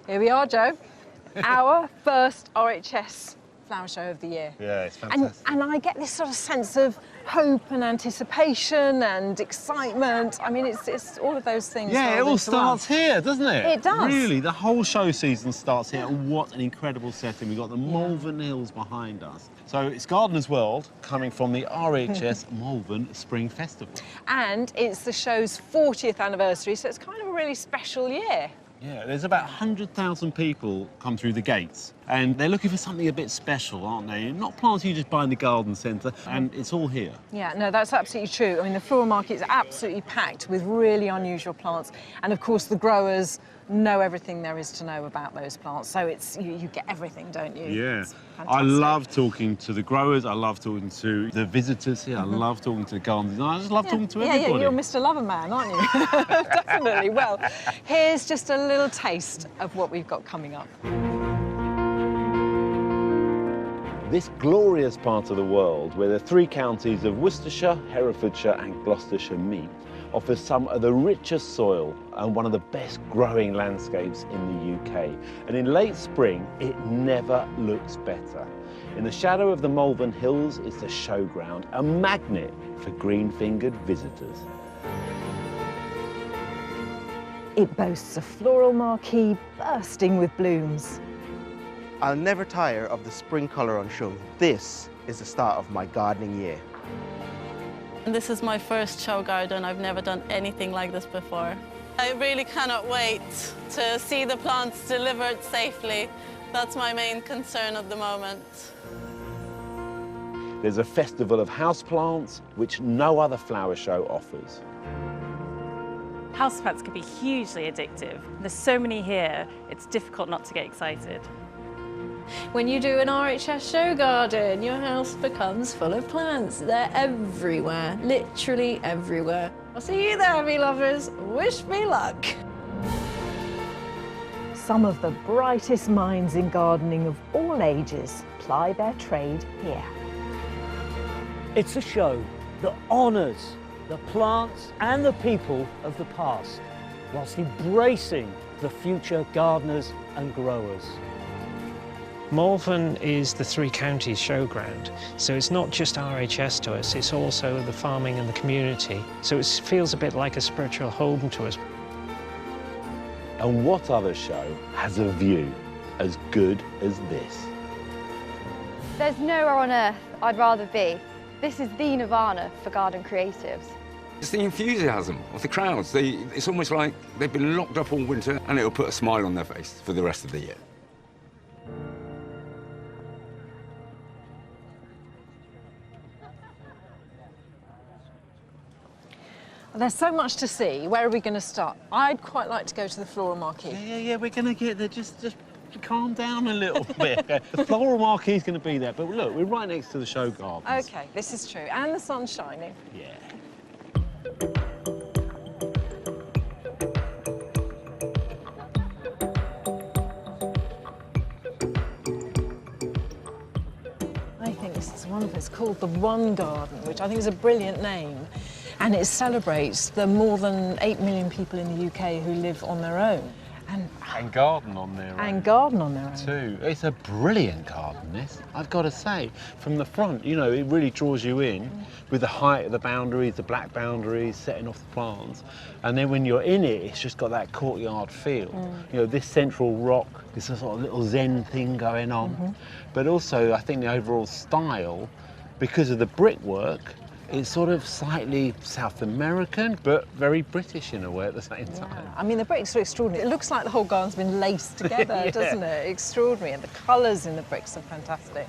Here we are, Joe. Our first RHS flower show of the year. Yeah, it's fantastic. And I get this sort of sense of hope and anticipation and excitement. I mean, it's all of those things. Yeah, it all starts here, doesn't it? It does. Really, the whole show season starts here. And what an incredible setting. We've got the Malvern Hills behind us. So it's Gardener's World coming from the RHS Malvern Spring Festival. And it's the show's 40th anniversary, so it's kind of a really special year. Yeah, there's about 100,000 people come through the gates, and they're looking for something a bit special, aren't they? Not plants you just buy in the garden centre, and it's all here. Yeah, no, that's absolutely true. I mean, the floral market is absolutely packed with really unusual plants, and of course the growers know everything there is to know about those plants, so it's you get everything, don't you? Yeah, I love talking to the growers, I love talking to the visitors here, I love talking to the gardeners, I just love talking to everybody. Yeah, you're Mr. Loverman, aren't you? Definitely. Well, here's just a little taste of what we've got coming up. This glorious part of the world, where the three counties of Worcestershire, Herefordshire and Gloucestershire meet, offers some of the richest soil and one of the best growing landscapes in the UK. And in late spring, it never looks better. In the shadow of the Malvern Hills is the showground, a magnet for green-fingered visitors. It boasts a floral marquee bursting with blooms. I'll never tire of the spring colour on show. This is the start of my gardening year. This is my first show garden. I've never done anything like this before. I really cannot wait to see the plants delivered safely. That's my main concern at the moment. There's a festival of houseplants which no other flower show offers. Houseplants can be hugely addictive. There's so many here, it's difficult not to get excited. When you do an RHS show garden, your house becomes full of plants. They're everywhere, literally everywhere. I'll see you there, me lovers. Wish me luck. Some of the brightest minds in gardening of all ages ply their trade here. It's a show that honours the plants and the people of the past, whilst embracing the future gardeners and growers. Malvern is the three counties showground, so it's not just RHS to us, it's also the farming and the community. So it feels a bit like a spiritual home to us. And what other show has a view as good as this? There's nowhere on earth I'd rather be. This is the nirvana for garden creatives. It's the enthusiasm of the crowds. It's almost like they've been locked up all winter and it'll put a smile on their face for the rest of the year. There's so much to see. Where are we going to start? I'd quite like to go to the floral marquee. Yeah, we're going to get there. Just calm down a little bit. The floral marquee's going to be there, but look, we're right next to the show gardens. OK, this is true. And the sun's shining. Yeah. I think this is wonderful. It's called the One Garden, which I think is a brilliant name. And it celebrates the more than 8 million people in the UK who live on their own. And garden on their own. And garden on their own. Too. It's a brilliant garden, this, I've got to say. From the front, you know, it really draws you in with the height of the boundaries, the black boundaries, setting off the plants. And then when you're in it, it's just got that courtyard feel. You know, this central rock, this sort of little zen thing going on. But also, I think the overall style, because of the brickwork, it's sort of slightly South American, but very British in a way at the same time. I mean, the bricks are extraordinary. It looks like the whole garden's been laced together, doesn't it? Extraordinary. And the colours in the bricks are fantastic.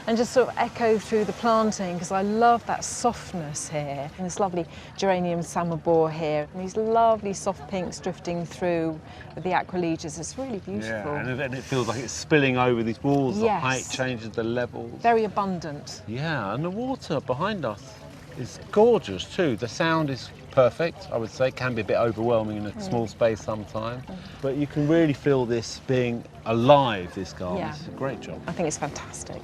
And just sort of echo through the planting, because I love that softness here. And this lovely geranium samobor here. And these lovely soft pinks drifting through with the aqualegias. It's really beautiful. Yeah, and it feels like it's spilling over these walls. The height changes the levels. Very abundant. Yeah, and the water behind us is gorgeous too. The sound is perfect, I would say. It can be a bit overwhelming in a small space sometimes. But you can really feel this being alive, this garden. Yeah. It's a great job. I think it's fantastic.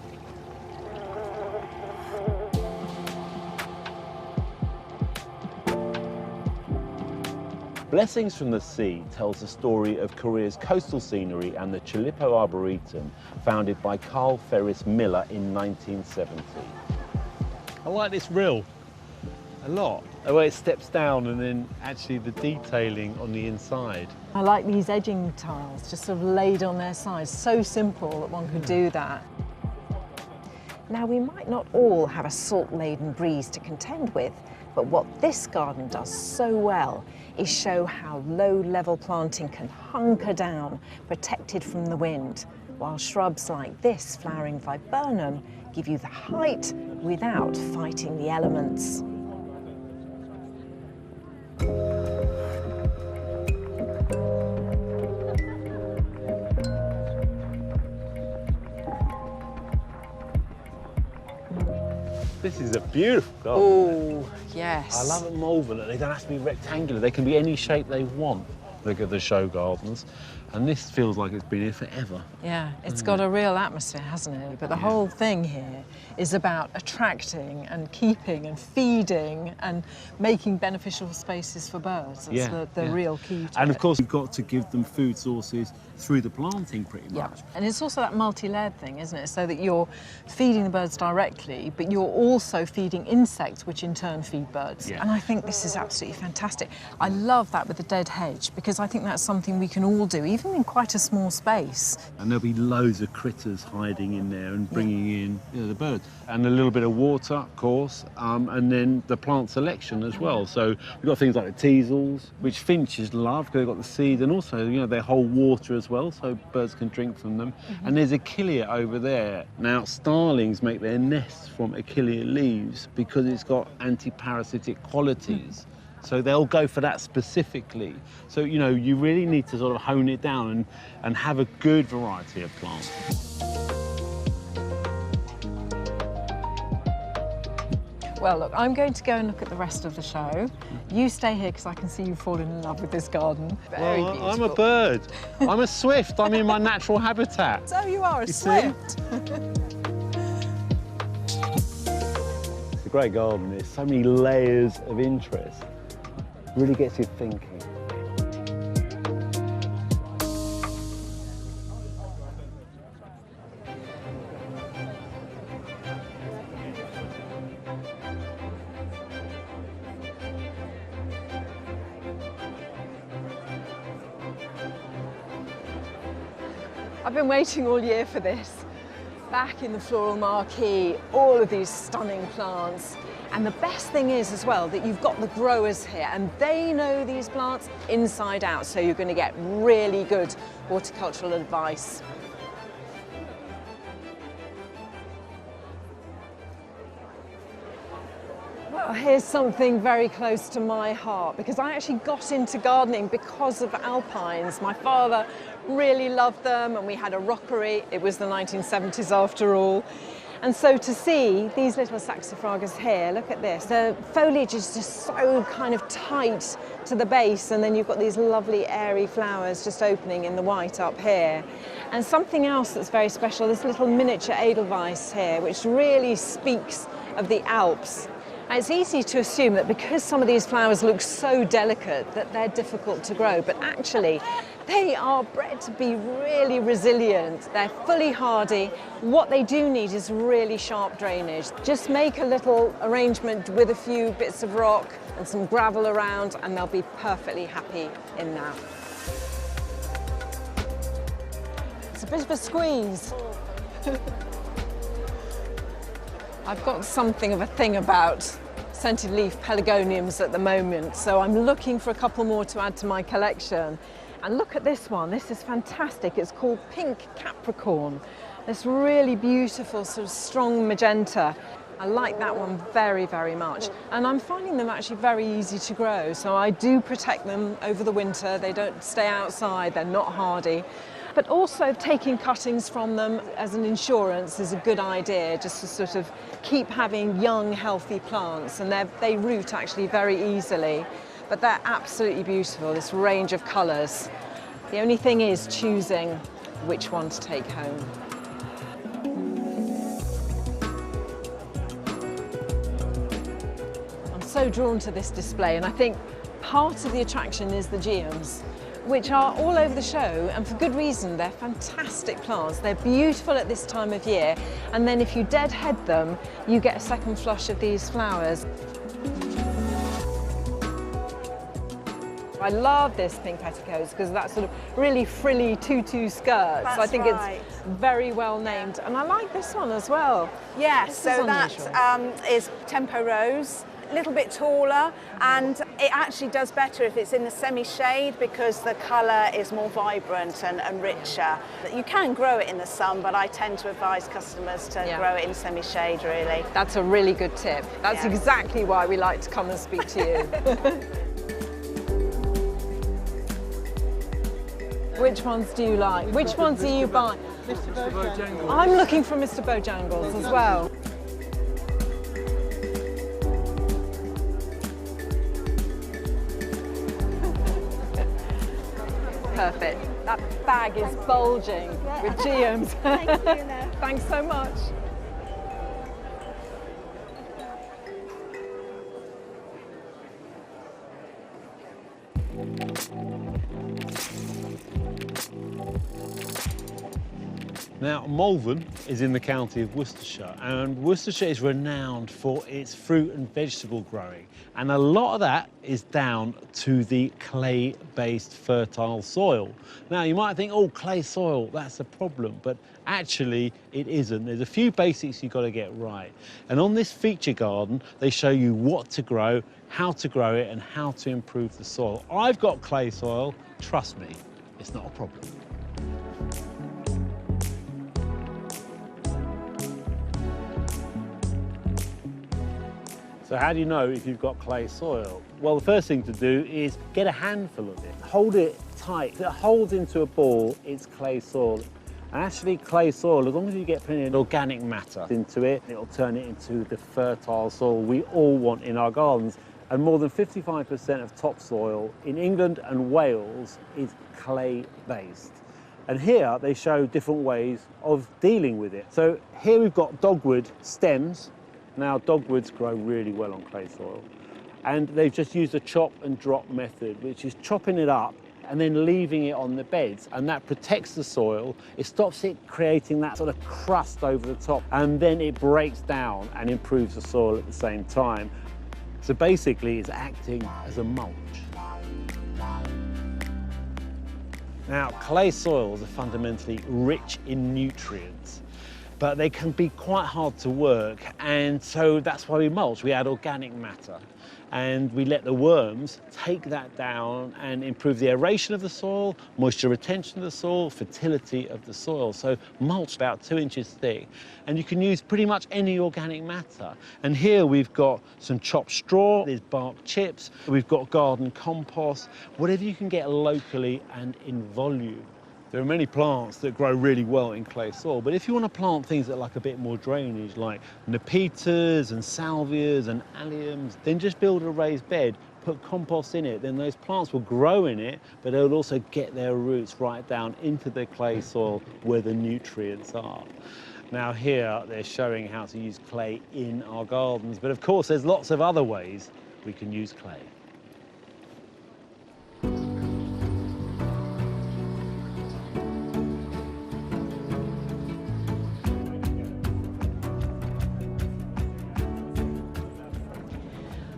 Blessings from the Sea tells the story of Korea's coastal scenery and the Chilippo Arboretum, founded by Carl Ferris Miller in 1970. I like this rill a lot. The way it steps down and then actually the detailing on the inside. I like these edging tiles just sort of laid on their sides. So simple that one could do that. Now, we might not all have a salt-laden breeze to contend with, but what this garden does so well is show how low-level planting can hunker down, protected from the wind, while shrubs like this flowering viburnum give you the height without fighting the elements. This is a beautiful garden. Oh, yes. I love at Malvern that they don't have to be rectangular. They can be any shape they want. Look at the show gardens. And this feels like it's been here forever. Yeah, it's got a real atmosphere, hasn't it? But the whole thing here is about attracting and keeping and feeding and making beneficial spaces for birds. That's the real key to And it. of course, you've got to give them food sources through the planting pretty much. And it's also that multi-layered thing, isn't it? So that you're feeding the birds directly, but you're also feeding insects, which in turn feed birds. Yeah. And I think this is absolutely fantastic. I love that with the dead hedge, because I think that's something we can all do, even in quite a small space. And there'll be loads of critters hiding in there and bringing in the birds. And a little bit of water, of course, and then the plant selection as well. So we've got things like the teasels, which finches love, because they've got the seeds, and also, they hold water as well, so birds can drink from them. And there's achillea over there. Now, starlings make their nests from achillea leaves because it's got anti-parasitic qualities. So they'll go for that specifically. So, you really need to sort of hone it down and have a good variety of plants. Well, look, I'm going to go and look at the rest of the show. You stay here, because I can see you've fallen in love with this garden. Very beautiful. I'm a bird. I'm a swift. I'm in my natural habitat. So you are a swift. It's a great garden. There's so many layers of interest. Really gets you thinking. I've been waiting all year for this. Back in the floral marquee, all of these stunning plants. And the best thing is as well that you've got the growers here and they know these plants inside out, so you're going to get really good horticultural advice. Well, here's something very close to my heart, because I actually got into gardening because of alpines. My father really loved them and we had a rockery. It was the 1970s after all. And so to see these little saxifragas here, look at this. The foliage is just so kind of tight to the base, and then you've got these lovely airy flowers just opening in the white up here. And something else that's very special, this little miniature Edelweiss here, which really speaks of the Alps. And it's easy to assume that because some of these flowers look so delicate that they're difficult to grow, but actually they are bred to be really resilient. They're fully hardy. What they do need is really sharp drainage. Just make a little arrangement with a few bits of rock and some gravel around and they'll be perfectly happy in that. It's a bit of a squeeze. I've got something of a thing about scented leaf pelargoniums at the moment, so I'm looking for a couple more to add to my collection. And look at this one, this is fantastic. It's called Pink Capricorn. This really beautiful sort of strong magenta. I like that one very, very much. And I'm finding them actually very easy to grow. So I do protect them over the winter. They don't stay outside, they're not hardy. But also taking cuttings from them as an insurance is a good idea, just to sort of keep having young, healthy plants. And they root actually very easily. But they're absolutely beautiful, this range of colours. The only thing is choosing which one to take home. I'm so drawn to this display, and I think part of the attraction is the geums, which are all over the show, and for good reason. They're fantastic plants. They're beautiful at this time of year, and then if you deadhead them, you get a second flush of these flowers. I love this pink petticoats because of that sort of really frilly tutu skirts. I think it's very well named, and I like this one as well. Yes, so that is Tempo Rose. A little bit taller, and it actually does better if it's in the semi-shade because the colour is more vibrant and richer. You can grow it in the sun, but I tend to advise customers to grow it in semi-shade, really. That's a really good tip. That's exactly why we like to come and speak to you. Which ones do you like? Which ones are you buying? Mr. Bojangles. I'm looking for Mr. Bojangles as well. Perfect. That bag is bulging with geums. Thanks so much. Now, Malvern is in the county of Worcestershire, and Worcestershire is renowned for its fruit and vegetable growing, and a lot of that is down to the clay-based fertile soil. Now, you might think, oh, clay soil, that's a problem, but actually it isn't. There's a few basics you've got to get right. And on this feature garden, they show you what to grow, how to grow it, and how to improve the soil. I've got clay soil, trust me, it's not a problem. So how do you know if you've got clay soil? Well, the first thing to do is get a handful of it. Hold it tight. If it holds into a ball, it's clay soil. And actually, clay soil, as long as you get plenty of organic matter into it, it'll turn it into the fertile soil we all want in our gardens. And more than 55% of topsoil in England and Wales is clay-based. And here they show different ways of dealing with it. So here we've got dogwood stems. Now, dogwoods grow really well on clay soil, and they've just used a chop and drop method, which is chopping it up and then leaving it on the beds, and that protects the soil. It stops it creating that sort of crust over the top, and then it breaks down and improves the soil at the same time. So basically, it's acting as a mulch. Now, clay soils are fundamentally rich in nutrients, but they can be quite hard to work, and so that's why we mulch. We add organic matter, and we let the worms take that down and improve the aeration of the soil, moisture retention of the soil, fertility of the soil. So mulch about 2 inches thick, and you can use pretty much any organic matter. And here we've got some chopped straw, there's bark chips, we've got garden compost, whatever you can get locally and in volume. There are many plants that grow really well in clay soil, but if you want to plant things that like a bit more drainage, like nepetas and salvias and alliums, then just build a raised bed, put compost in it, then those plants will grow in it, but they'll also get their roots right down into the clay soil where the nutrients are. Now here they're showing how to use clay in our gardens, but of course there's lots of other ways we can use clay.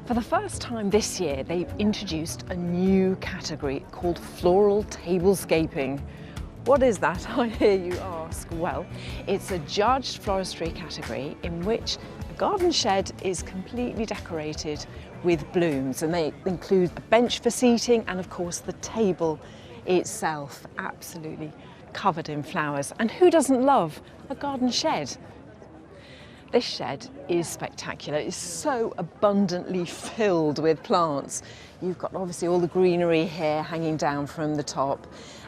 For the first time this year, they've introduced a new category called Floral Tablescaping. What is that, I hear you ask? Well, it's a judged floristry category in which a garden shed is completely decorated with blooms, and they include a bench for seating and, of course, the table itself, absolutely covered in flowers. And who doesn't love a garden shed? This shed is spectacular. It's so abundantly filled with plants. You've got obviously all the greenery here hanging down from the top,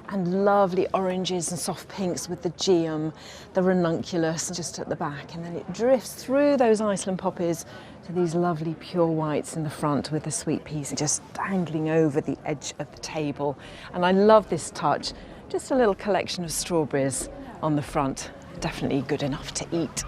and lovely oranges and soft pinks with the geum, the ranunculus just at the back, and then it drifts through those Iceland poppies to these lovely pure whites in the front with the sweet peas just dangling over the edge of the table. And I love this touch, just a little collection of strawberries on the front, definitely good enough to eat.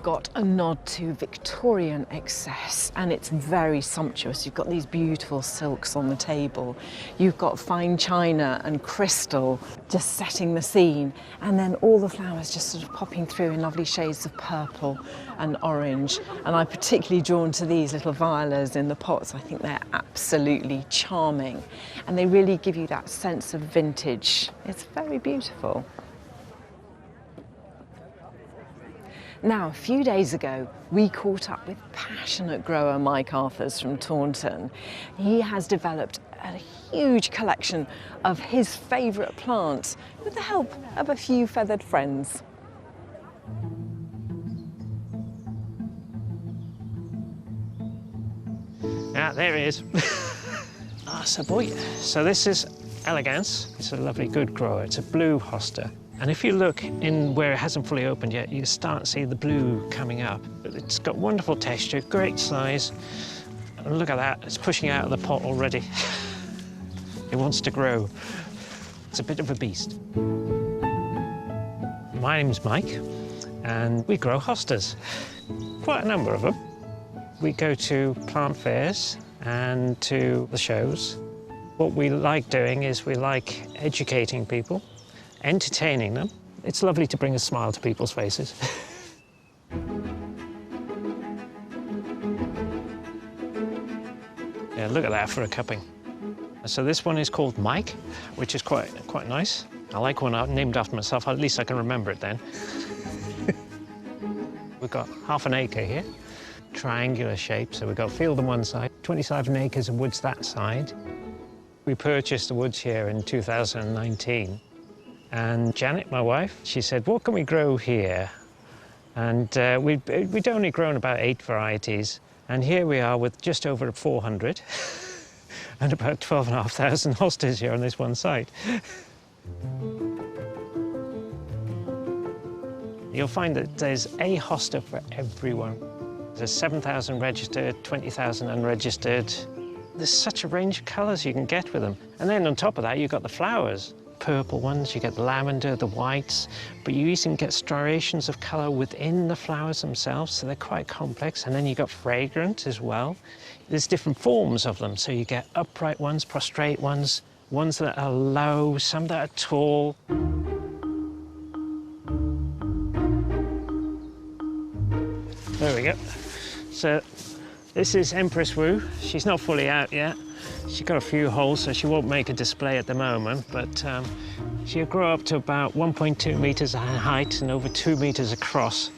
got a nod to Victorian excess, and it's very sumptuous. You've got these beautiful silks on the table. You've got fine china and crystal just setting the scene, and then all the flowers just sort of popping through in lovely shades of purple and orange. And I'm particularly drawn to these little violas in the pots. I think they're absolutely charming, and they really give you that sense of vintage. It's very beautiful. Now, a few days ago, we caught up with passionate grower Mike Arthurs from Taunton. He has developed a huge collection of his favourite plants with the help of a few feathered friends. Ah, there he is. Ah, so boy. So this is Elegance. It's a lovely good grower. It's a blue hosta. And if you look in where it hasn't fully opened yet, you start to see the blue coming up. It's got wonderful texture, great size. And look at that, it's pushing out of the pot already. It wants to grow. It's a bit of a beast. My name's Mike, and we grow hostas. Quite a number of them. We go to plant fairs and to the shows. What we like doing is we like educating people, entertaining them. It's lovely to bring a smile to people's faces. Yeah, look at that for a cupping. So this one is called Mike, which is quite nice. I like one named after myself. At least I can remember it then. We've got half an acre here, triangular shape. So we've got field on one side, 27 acres of woods that side. We purchased the woods here in 2019. And Janet, my wife, she said, what can we grow here? And we'd only grown about 8 varieties. And here we are with just over 400 and about 12,500 hostas here on this one site. You'll find that there's a hosta for everyone. There's 7,000 registered, 20,000 unregistered. There's such a range of colours you can get with them. And then on top of that, you've got the flowers. Purple ones, you get the lavender, the whites, but you even get striations of colour within the flowers themselves, so they're quite complex. And then you've got fragrant as well. There's different forms of them, so you get upright ones, prostrate ones, ones that are low, some that are tall. There we go. So this is Empress Wu. She's not fully out yet. She's got a few holes, so she won't make a display at the moment, but she'll grow up to about 1.2 metres in height and over 2 metres across.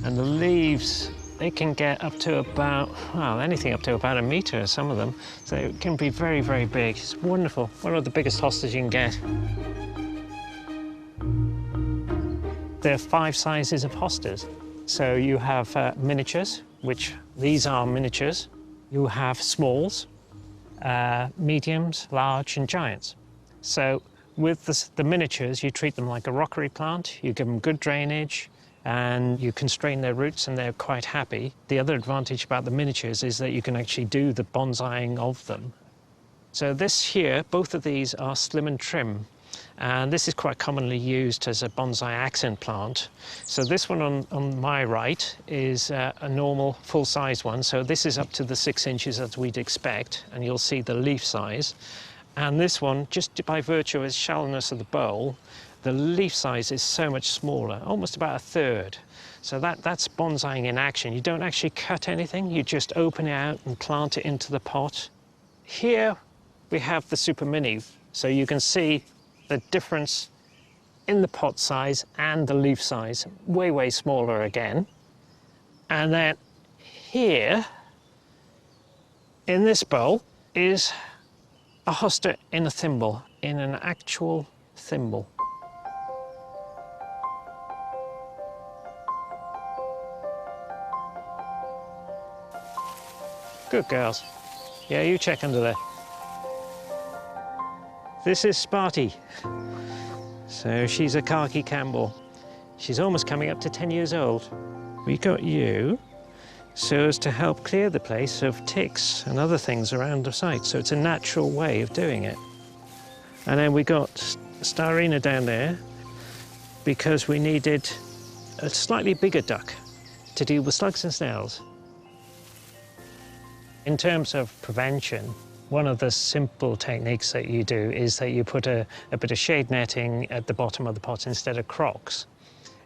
And the leaves, they can get up to about, well, anything up to about 1 metre, some of them. So it can be very, very big. It's wonderful. One of the biggest hostas you can get. There are 5 sizes of hostas. So you have miniatures, which these are miniatures. You have smalls, mediums, large, and giants. So with the miniatures, you treat them like a rockery plant. You give them good drainage, and you constrain their roots, and they're quite happy. The other advantage about the miniatures is that you can actually do the bonsaiing of them. So this here, both of these are slim and trim. And this is quite commonly used as a bonsai accent plant. So this one on my right is a normal full-size one. So this is up to the 6 inches as we'd expect, and you'll see the leaf size. And this one, just by virtue of its shallowness of the bowl, the leaf size is so much smaller, almost about 1/3. So that's bonsaiing in action. You don't actually cut anything, you just open it out and plant it into the pot. Here we have the super mini, so you can see the difference in the pot size and the leaf size, way, way smaller again. And then here, in this bowl, is a hosta in a thimble, in an actual thimble. Good girls. Yeah, you check under there. This is Sparty. So she's a khaki Campbell. She's almost coming up to 10 years old. We got you so as to help clear the place of ticks and other things around the site. So it's a natural way of doing it. And then we got Starina down there because we needed a slightly bigger duck to deal with slugs and snails. In terms of prevention, one of the simple techniques that you do is that you put a bit of shade netting at the bottom of the pot instead of crocks.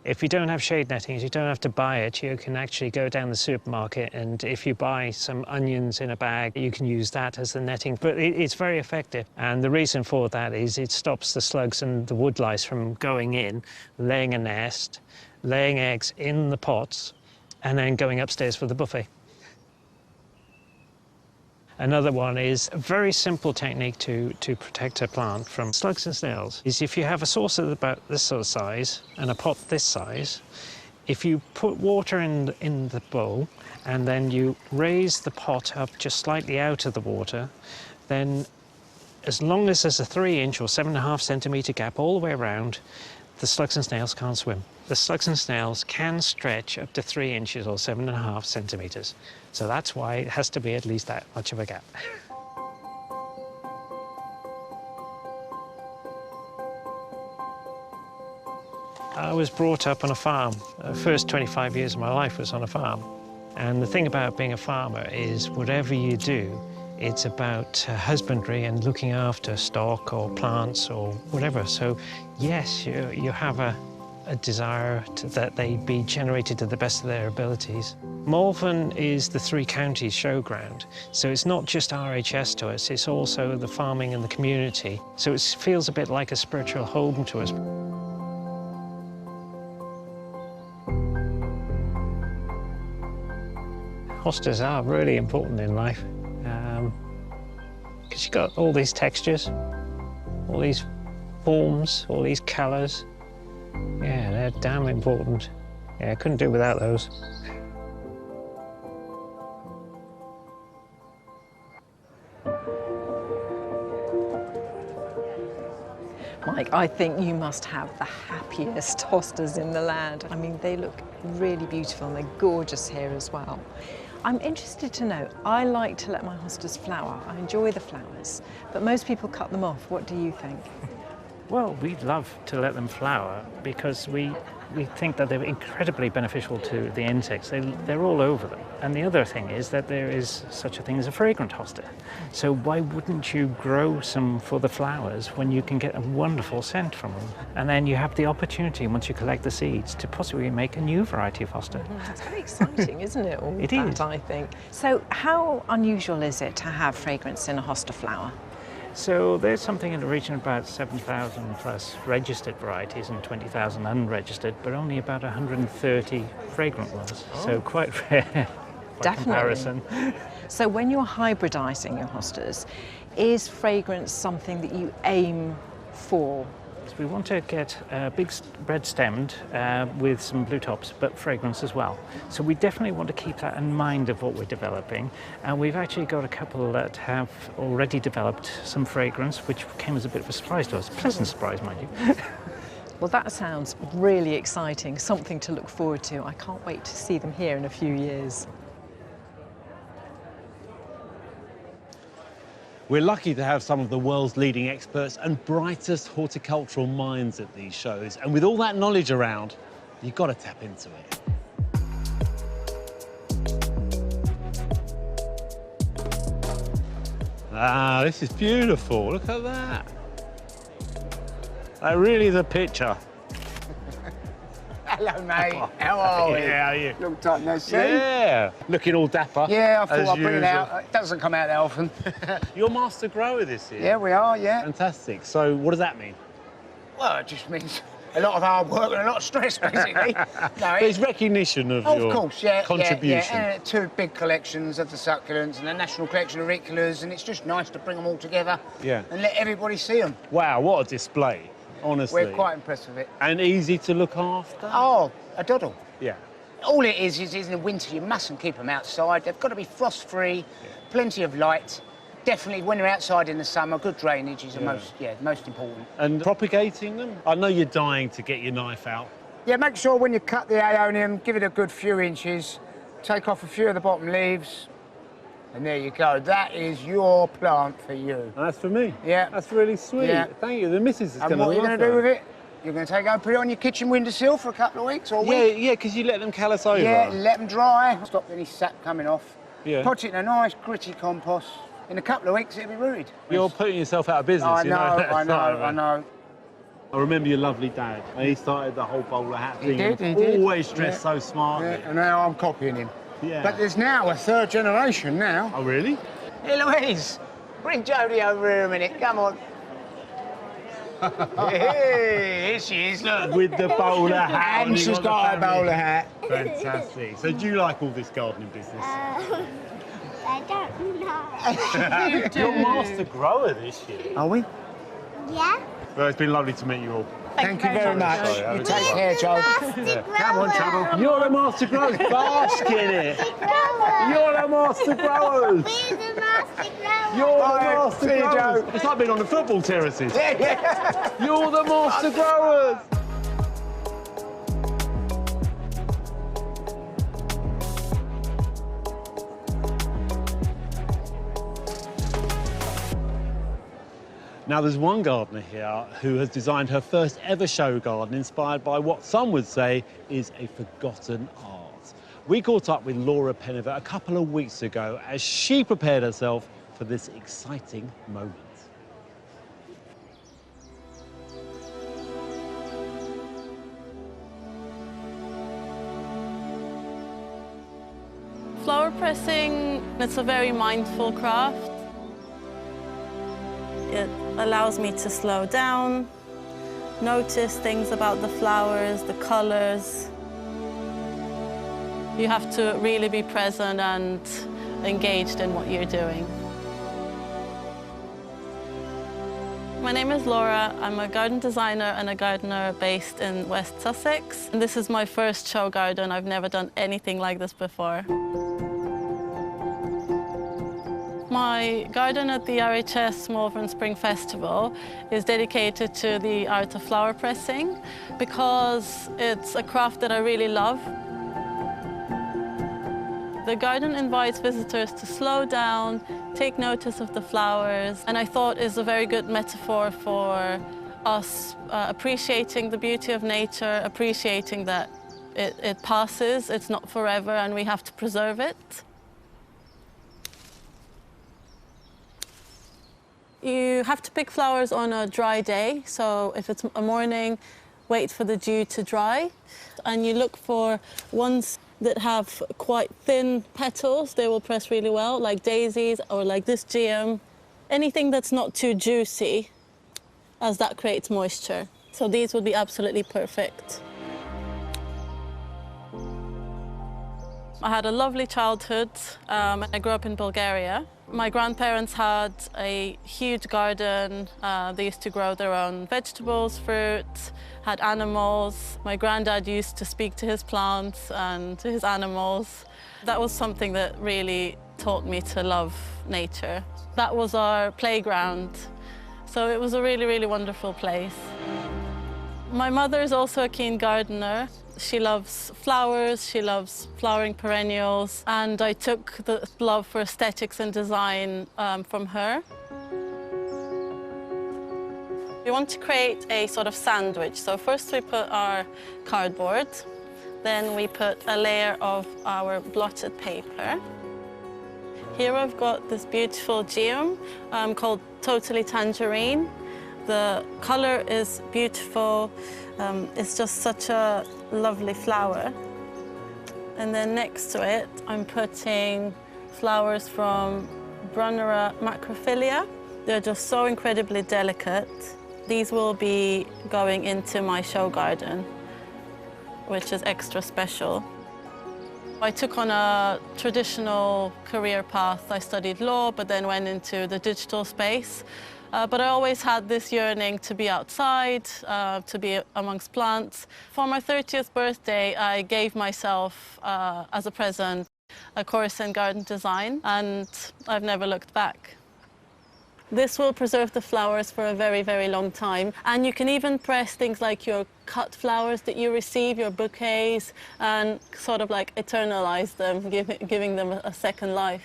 If you don't have shade netting, you don't have to buy it. You can actually go down the supermarket, and if you buy some onions in a bag, you can use that as the netting. But it's very effective, and the reason for that is it stops the slugs and the woodlice from going in, laying a nest, laying eggs in the pots, and then going upstairs for the buffet. Another one is a very simple technique to protect a plant from slugs and snails is if you have a saucer about this sort of size and a pot this size, if you put water in the bowl and then you raise the pot up just slightly out of the water, then as long as there's a 3-inch or 7.5 centimetre gap all the way around, the slugs and snails can't swim. The slugs and snails can stretch up to 3 inches or 7.5 centimetres. So that's why it has to be at least that much of a gap. I was brought up on a farm. The first 25 years of my life was on a farm. And the thing about being a farmer is whatever you do, it's about husbandry and looking after stock or plants or whatever. So yes, you have a desire that they be generated to the best of their abilities. Malvern is the 3 counties showground, so it's not just RHS to us, it's also the farming and the community. So it feels a bit like a spiritual home to us. Hostas are really important in life, because you've got all these textures, all these forms, all these colours. Yeah, they're damn important. Yeah, I couldn't do without those. Mike, I think you must have the happiest hostas in the land. I mean, they look really beautiful and they're gorgeous here as well. I'm interested to know, I like to let my hostas flower. I enjoy the flowers, but most people cut them off. What do you think? Well, we love to let them flower because we think that they're incredibly beneficial to the insects. They're all over them. And the other thing is that there is such a thing as a fragrant hosta. So why wouldn't you grow some for the flowers when you can get a wonderful scent from them? And then you have the opportunity, once you collect the seeds, to possibly make a new variety of hosta. It's very exciting, isn't it? All It that, is. I think. So how unusual is it to have fragrance in a hosta flower? So there's something in the region of about 7,000 plus registered varieties and 20,000 unregistered, but only about 130 fragrant ones. Oh. So quite rare by comparison. So when you're hybridising your hostas, is fragrance something that you aim for? We want to get big red stemmed with some blue tops, but fragrance as well. So we definitely want to keep that in mind of what we're developing. And we've actually got a couple that have already developed some fragrance, which came as a bit of a surprise to us. Pleasant surprise, mind you. Well, that sounds really exciting, something to look forward to. I can't wait to see them here in a few years. We're lucky to have some of the world's leading experts and brightest horticultural minds at these shows. And with all that knowledge around, you've got to tap into it. Ah, this is beautiful. Look at that. That really is a picture. Hello, mate. How are we? Yeah, how are you? Long time no see. Yeah, looking all dapper. Yeah, I thought I'd bring it usual. out. It doesn't come out that often. You're master grower this year. Yeah, we are, yeah. Fantastic. So what does that mean? Well, it just means a lot of hard work and a lot of stress, basically. No, There's recognition of your course, yeah, contribution. Yeah. And 2 big collections of the succulents and a national collection of auriculas, and it's just nice to bring them all together and let everybody see them. Wow, what a display, honestly. We're quite impressed with it. And easy to look after? Oh, a doddle. Yeah. All it is in the winter, you mustn't keep them outside. They've got to be frost-free, plenty of light. Definitely, when you're outside in the summer, good drainage is the most important. And propagating them? I know you're dying to get your knife out. Yeah, make sure when you cut the aeonium, give it a good few inches, take off a few of the bottom leaves, and there you go. That is your plant for you. And that's for me? Yeah. That's really sweet. Yeah. Thank you. The missus is going to love And what are you going to do with it? You're going to take it and put it on your kitchen windowsill for a couple of weeks or a week? Yeah, because you let them callus over. Yeah, let them dry, stop any sap coming off. Yeah. Put it in a nice gritty compost. In a couple of weeks, it'll be rooted. You're putting yourself out of business, I you know, know. I know. I remember your lovely dad. He started the whole bowler hat thing. He did. Always dressed so smartly. Yeah, and now I'm copying him. Yeah. But there's now a third generation now. Oh, really? Hey, Louise, bring Jodie over here a minute. Come on. Hey, here she is, look. With the bowler hat. And she's got a bowler hat. Fantastic. So do you like all this gardening business? I don't know. You're master grower this year. Are we? Yeah? Well, it's been lovely to meet you all. Thank you very much. Sorry, You take care, Joe. Come on, Trouble. You're the master grower. Bask in it. You're the master growers. We're the master growers. You're the master See you, growers. Joe. It's like being on the football terraces. Yeah. You're the master growers. Now, there's one gardener here who has designed her first ever show garden inspired by what some would say is a forgotten art. We caught up with Laura Penniver a couple of weeks ago as she prepared herself for this exciting moment. Flower pressing, it's a very mindful craft. It allows me to slow down, notice things about the flowers, the colors. You have to really be present and engaged in what you're doing. My name is Laura. I'm a garden designer and a gardener based in West Sussex. And this is my first show garden. I've never done anything like this before. My garden at the RHS Malvern Spring Festival is dedicated to the art of flower pressing because it's a craft that I really love. The garden invites visitors to slow down, take notice of the flowers, and I thought is a very good metaphor for us appreciating the beauty of nature, appreciating that it passes, it's not forever, and we have to preserve it. You have to pick flowers on a dry day, so if it's a morning, wait for the dew to dry. And you look for ones that have quite thin petals, they will press really well, like daisies or like this geum. Anything that's not too juicy, as that creates moisture. So these would be absolutely perfect. I had a lovely childhood. I grew up in Bulgaria. My grandparents had a huge garden. They used to grow their own vegetables, fruit, had animals. My granddad used to speak to his plants and to his animals. That was something that really taught me to love nature. That was our playground. So it was a really, really wonderful place. My mother is also a keen gardener. She loves flowers, she loves flowering perennials, and I took the love for aesthetics and design from her. We want to create a sort of sandwich. So first we put our cardboard, then we put a layer of our blotted paper. Here I've got this beautiful geum called Totally Tangerine. The color is beautiful. It's just such a lovely flower. And then next to it, I'm putting flowers from Brunnera macrophylla. They're just so incredibly delicate. These will be going into my show garden, which is extra special. I took on a traditional career path. I studied law, but then went into the digital space. But I always had this yearning to be outside, to be amongst plants. For my 30th birthday, I gave myself, as a present, a course in garden design, and I've never looked back. This will preserve the flowers for a very, very long time. And you can even press things like your cut flowers that you receive, your bouquets, and sort of like eternalize them, giving them a second life.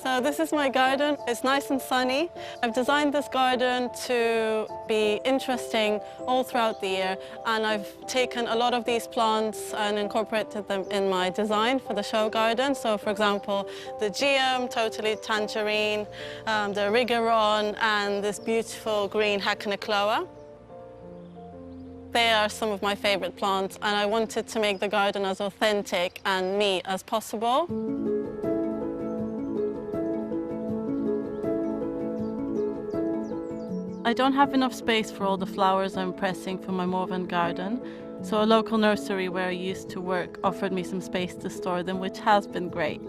So this is my garden. It's nice and sunny. I've designed this garden to be interesting all throughout the year, and I've taken a lot of these plants and incorporated them in my design for the show garden. So for example, the geum, totally tangerine, the rigaron, and this beautiful green hackneycloa. They are some of my favorite plants, and I wanted to make the garden as authentic and me as possible. I don't have enough space for all the flowers I'm pressing for my Malvern garden, so a local nursery where I used to work offered me some space to store them, which has been great.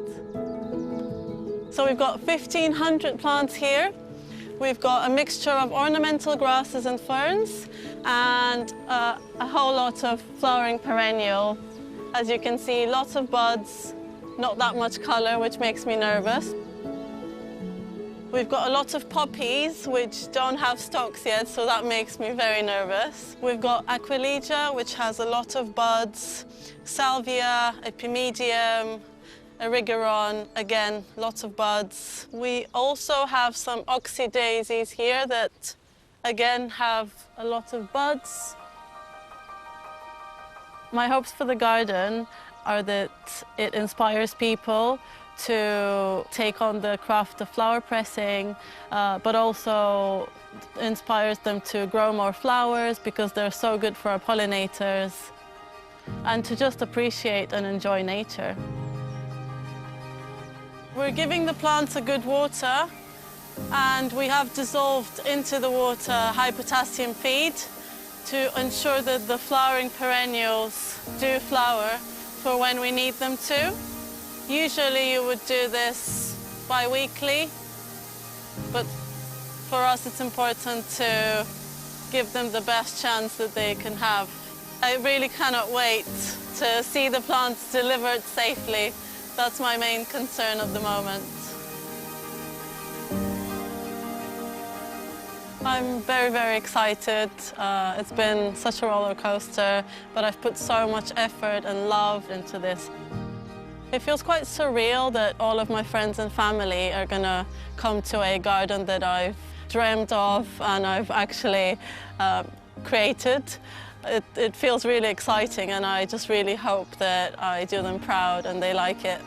So we've got 1,500 plants here. We've got a mixture of ornamental grasses and ferns, and a whole lot of flowering perennial. As you can see, lots of buds, not that much colour, which makes me nervous. We've got a lot of poppies, which don't have stalks yet, so that makes me very nervous. We've got aquilegia, which has a lot of buds, salvia, epimedium, erigeron, again, lots of buds. We also have some oxy daisies here that, again, have a lot of buds. My hopes for the garden are that it inspires people to take on the craft of flower pressing, but also inspires them to grow more flowers because they're so good for our pollinators, and to just appreciate and enjoy nature. We're giving the plants a good water, and we have dissolved into the water high potassium feed to ensure that the flowering perennials do flower for when we need them to. Usually you would do this bi-weekly, but for us it's important to give them the best chance that they can have. I really cannot wait to see the plants delivered safely. That's my main concern at the moment. I'm very, very excited. It's been such a roller coaster, but I've put so much effort and love into this. It feels quite surreal that all of my friends and family are gonna come to a garden that I've dreamed of and I've actually created. It feels really exciting, and I just really hope that I do them proud and they like it.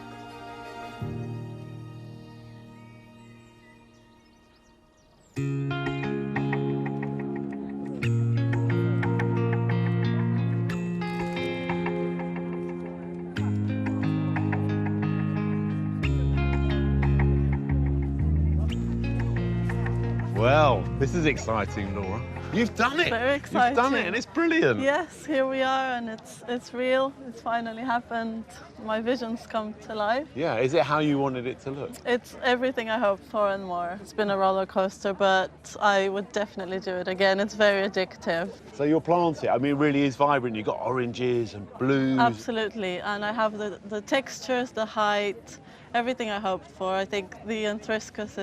Well, this is exciting, Laura. You've done it. Very exciting. You've done it, and it's brilliant. Yes, here we are, and it's real. It's finally happened. My vision's come to life. Yeah, is it how you wanted it to look? It's everything I hoped for and more. It's been a roller coaster, but I would definitely do it again. It's very addictive. So your plants here, I mean, it really is vibrant. You've got oranges and blues. Absolutely, and I have the textures, the height, everything I hoped for. I think the Anthryscus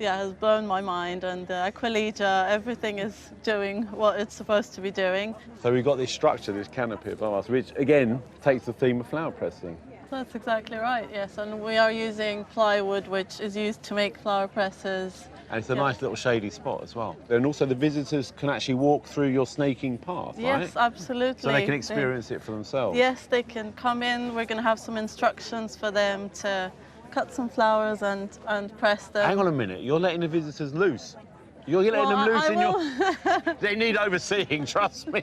has blown my mind, and the aquilegia, everything is doing what it's supposed to be doing. So we've got this structure, this canopy above us, which again takes the theme of flower pressing. That's exactly right, yes, and we are using plywood, which is used to make flower presses. And it's a nice little shady spot as well. And also the visitors can actually walk through your snaking path, right? Yes, absolutely. So they can experience it for themselves. Yes, they can come in. We're going to have some instructions for them to cut some flowers and press them. Hang on a minute, you're letting the visitors loose. You're letting them loose in your... They need overseeing, trust me.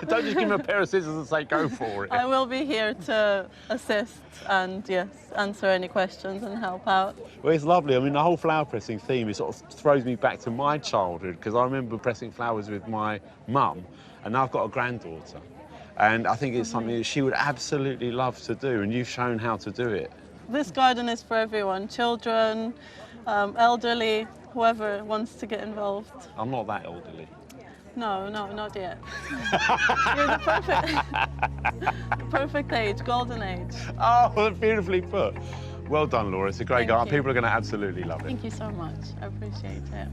Don't just give them a pair of scissors and say, go for it. I will be here to assist and, yes, answer any questions and help out. Well, it's lovely. I mean, the whole flower pressing theme, it sort of throws me back to my childhood, because I remember pressing flowers with my mum, and now I've got a granddaughter. And I think it's something that she would absolutely love to do, and you've shown how to do it. This garden is for everyone, children, elderly, whoever wants to get involved. I'm not that elderly. No, not yet. You're the perfect age, golden age. Oh, beautifully put. Well done, Laura. It's a great garden. People are going to absolutely love it. Thank you so much. I appreciate it.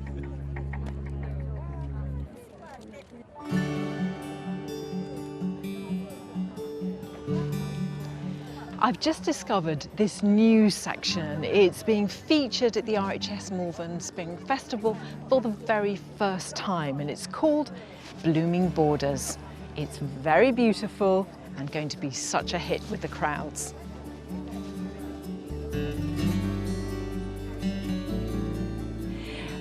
I've just discovered this new section. It's being featured at the RHS Malvern Spring Festival for the very first time, and it's called Blooming Borders. It's very beautiful and going to be such a hit with the crowds.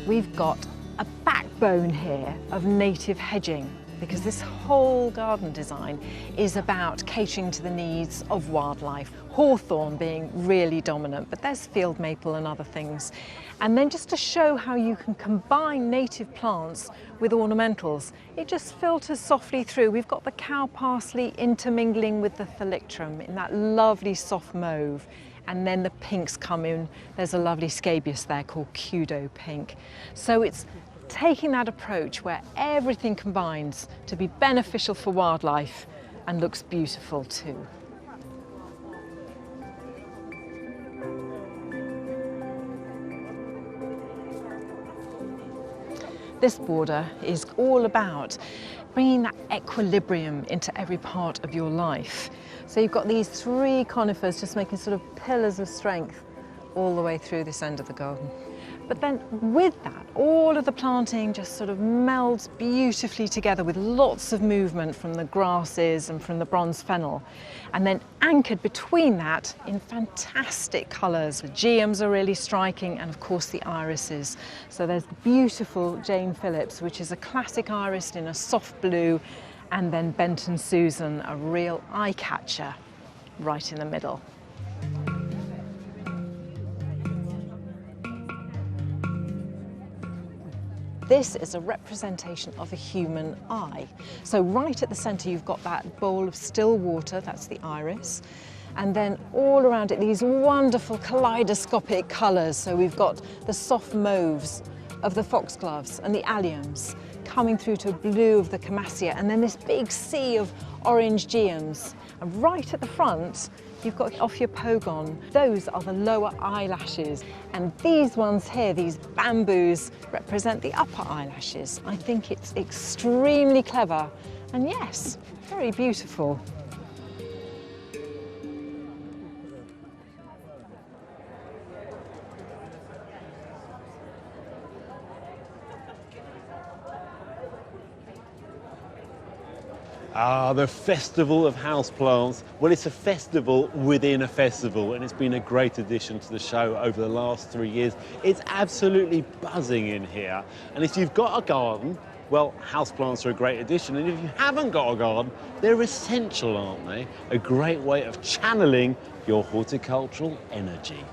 We've got a backbone here of native hedging, because this whole garden design is about catering to the needs of wildlife. Hawthorn being really dominant, but there's field maple and other things. And then just to show how you can combine native plants with ornamentals, it just filters softly through. We've got the cow parsley intermingling with the thalictrum in that lovely soft mauve. And then the pinks come in. There's a lovely scabious there called Kudo Pink. So it's taking that approach where everything combines to be beneficial for wildlife and looks beautiful too. This border is all about bringing that equilibrium into every part of your life. So you've got these 3 conifers just making sort of pillars of strength all the way through this end of the garden. But then with that, all of the planting just sort of melds beautifully together with lots of movement from the grasses and from the bronze fennel. And then anchored between that in fantastic colours. The geums are really striking, and of course the irises. So there's beautiful Jane Phillips, which is a classic iris in a soft blue, and then Benton Susan, a real eye catcher right in the middle. This is a representation of a human eye. So right at the centre you've got that bowl of still water, that's the iris. And then all around it, these wonderful kaleidoscopic colours. So we've got the soft mauves of the foxgloves and the alliums coming through to blue of the camassia, and then this big sea of orange geums. And right at the front, you've got Ophiopogon. Those are the lower eyelashes. And these ones here, these bamboos, represent the upper eyelashes. I think it's extremely clever. And yes, very beautiful. Ah, the Festival of Houseplants. Well, it's a festival within a festival, and it's been a great addition to the show over the last 3 years. It's absolutely buzzing in here. And if you've got a garden, well, houseplants are a great addition. And if you haven't got a garden, they're essential, aren't they? A great way of channeling your horticultural energy.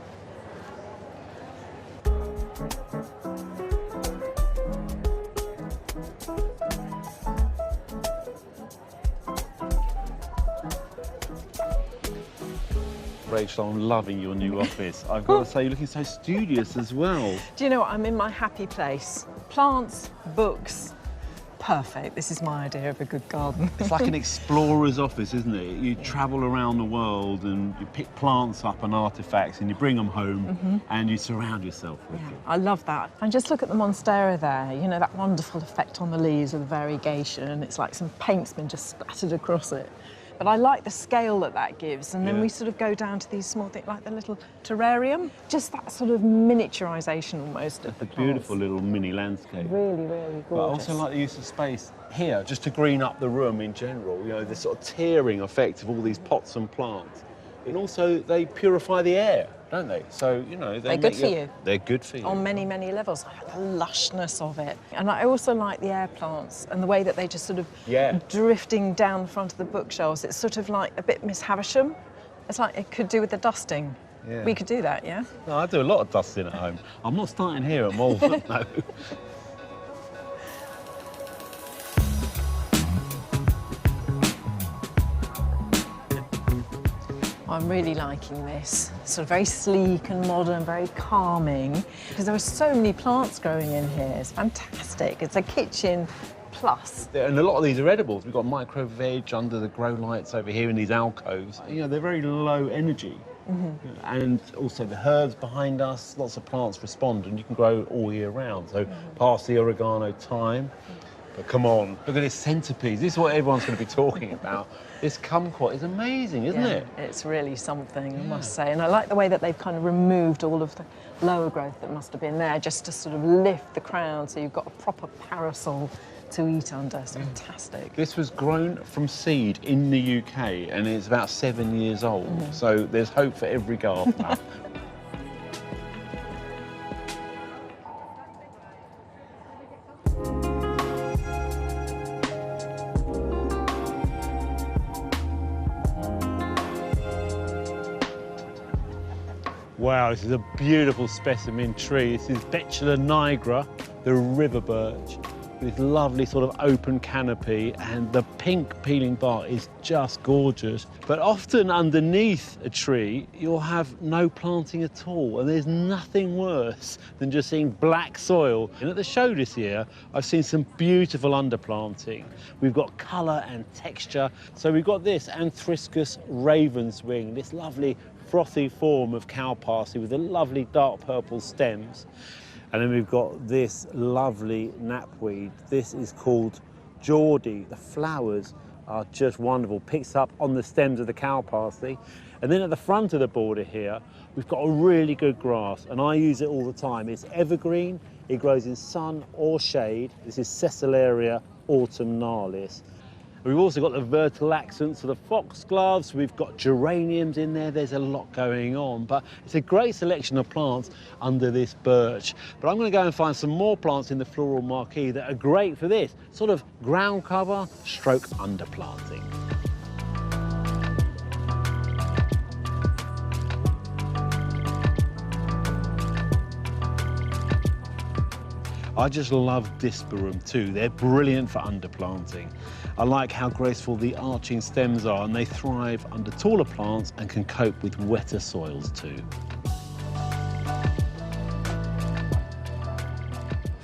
Rachel, I'm loving your new office. I've got to say, you're looking so studious as well. Do you know what? I'm in my happy place. Plants, books, perfect. This is my idea of a good garden. It's like an explorer's office, isn't it? You travel around the world and you pick plants up and artefacts and you bring them home and you surround yourself with them. I love that. And just look at the monstera there. You know, that wonderful effect on the leaves of the variegation. It's like some paint's been just splattered across it. But I like the scale that that gives. And then we sort of go down to these small things like the little terrarium. Just that sort of miniaturisation almost of the plants. A beautiful little mini landscape. Really, really gorgeous. But I also like the use of space here, just to green up the room in general. You know, this sort of tearing effect of all these pots and plants. And also, they purify the air, don't they? So, you know, they're good for you. They're good for you. On many, many levels. I like the lushness of it. And I also like the air plants and the way that they just sort of drifting down the front of the bookshelves. It's sort of like a bit Miss Havisham. It's like it could do with the dusting. Yeah. We could do that, yeah? No, I do a lot of dusting at home. I'm not starting here at Malvern, no. I'm really liking this. It's sort of very sleek and modern, very calming, because there are so many plants growing in here. It's fantastic. It's a kitchen plus. And a lot of these are edibles. We've got micro veg under the grow lights over here in these alcoves. You know, they're very low energy. And also the herbs behind us, lots of plants respond and you can grow all year round. So parsley, oregano, thyme. But come on, look at this centrepiece. This is what everyone's going to be talking about. This kumquat is amazing, isn't it? It's really something, I must say. And I like the way that they've kind of removed all of the lower growth that must have been there, just to sort of lift the crown so you've got a proper parasol to eat under. It's fantastic. This was grown from seed in the UK and it's about 7 years old. So there's hope for every gardener. Wow, this is a beautiful specimen tree. This is Betula nigra, the river birch, with this lovely sort of open canopy, and the pink peeling bark is just gorgeous. But often underneath a tree, you'll have no planting at all, and there's nothing worse than just seeing black soil. And at the show this year, I've seen some beautiful underplanting. We've got colour and texture. So we've got this Anthriscus ravenswing, this lovely frothy form of cow parsley with the lovely dark purple stems. And then we've got this lovely knapweed. This is called Geordie. The flowers are just wonderful. Picks up on the stems of the cow parsley. And then at the front of the border here, we've got a really good grass, and I use it all the time. It's evergreen. It grows in sun or shade. This is Cecilaria autumnalis. We've also got the vertical accents of the foxgloves. We've got geraniums in there. There's a lot going on, but it's a great selection of plants under this birch. But I'm going to go and find some more plants in the floral marquee that are great for this sort of ground cover stroke underplanting. I just love Disperum too. They're brilliant for underplanting. I like how graceful the arching stems are, and they thrive under taller plants and can cope with wetter soils too.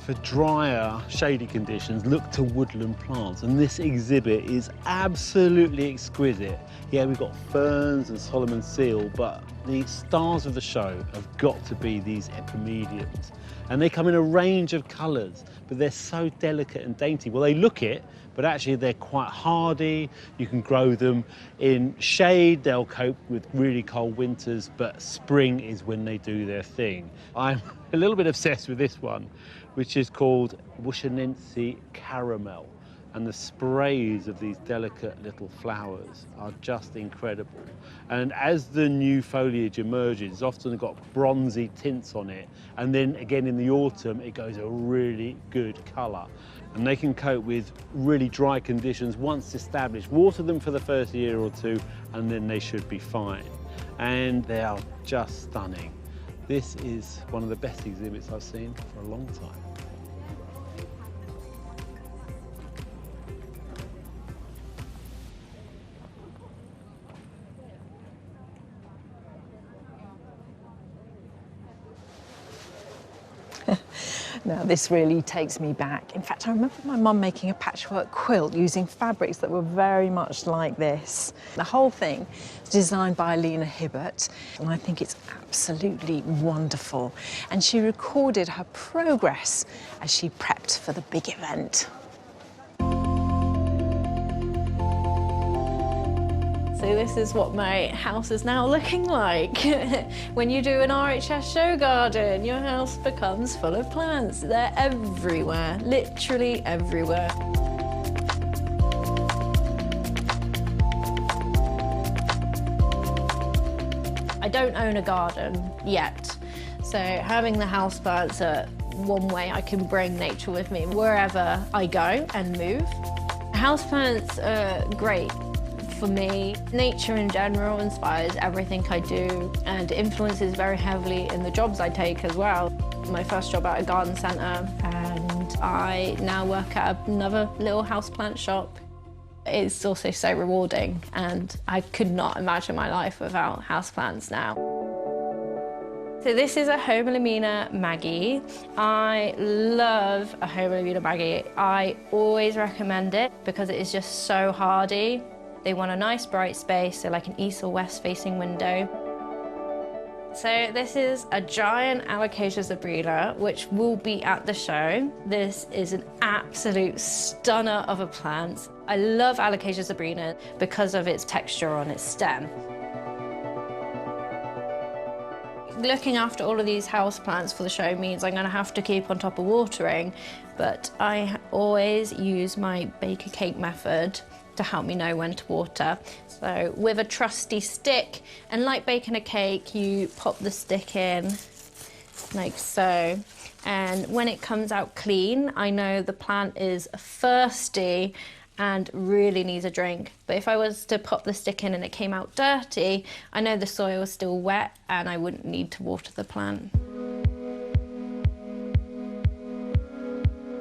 For drier, shady conditions, look to woodland plants, and this exhibit is absolutely exquisite. Yeah, we've got ferns and Solomon seal, but the stars of the show have got to be these epimediums. And they come in a range of colours, but they're so delicate and dainty. Well, they look it, but actually they're quite hardy. You can grow them in shade. They'll cope with really cold winters, but spring is when they do their thing. I'm a little bit obsessed with this one, which is called Bushanense Caramel. And the sprays of these delicate little flowers are just incredible. And as the new foliage emerges, it's often got bronzy tints on it. And then again in the autumn, it goes a really good colour. And they can cope with really dry conditions once established. Water them for the first year or two, and then they should be fine. And they are just stunning. This is one of the best exhibits I've seen for a long time. Now, this really takes me back. In fact, I remember my mum making a patchwork quilt using fabrics that were very much like this. The whole thing is designed by Alina, and I think it's absolutely wonderful. And she recorded her progress as she prepped for the big event. So this is what my house is now looking like. When you do an RHS show garden, your house becomes full of plants. They're everywhere, literally everywhere. I don't own a garden yet, so having the houseplants are one way I can bring nature with me wherever I go and move. Houseplants are great for me. Nature in general inspires everything I do and influences very heavily in the jobs I take as well. My first job at a garden centre, and I now work at another little houseplant shop. It's also so rewarding, and I could not imagine my life without houseplants now. So this is a Homelamina Maggie. I love a Homelamina Maggie. I always recommend it because it is just so hardy. They want a nice bright space, so like an east or west facing window. So this is a giant Alocasia zebrina, which will be at the show. This is an absolute stunner of a plant. I love Alocasia zebrina because of its texture on its stem. Looking after all of these houseplants for the show means I'm going to have to keep on top of watering, but I always use my baker cake method to help me know when to water. So with a trusty stick, and like baking a cake, you pop the stick in like so. And when it comes out clean, I know the plant is thirsty and really needs a drink. But if I was to pop the stick in and it came out dirty, I know the soil is still wet and I wouldn't need to water the plant.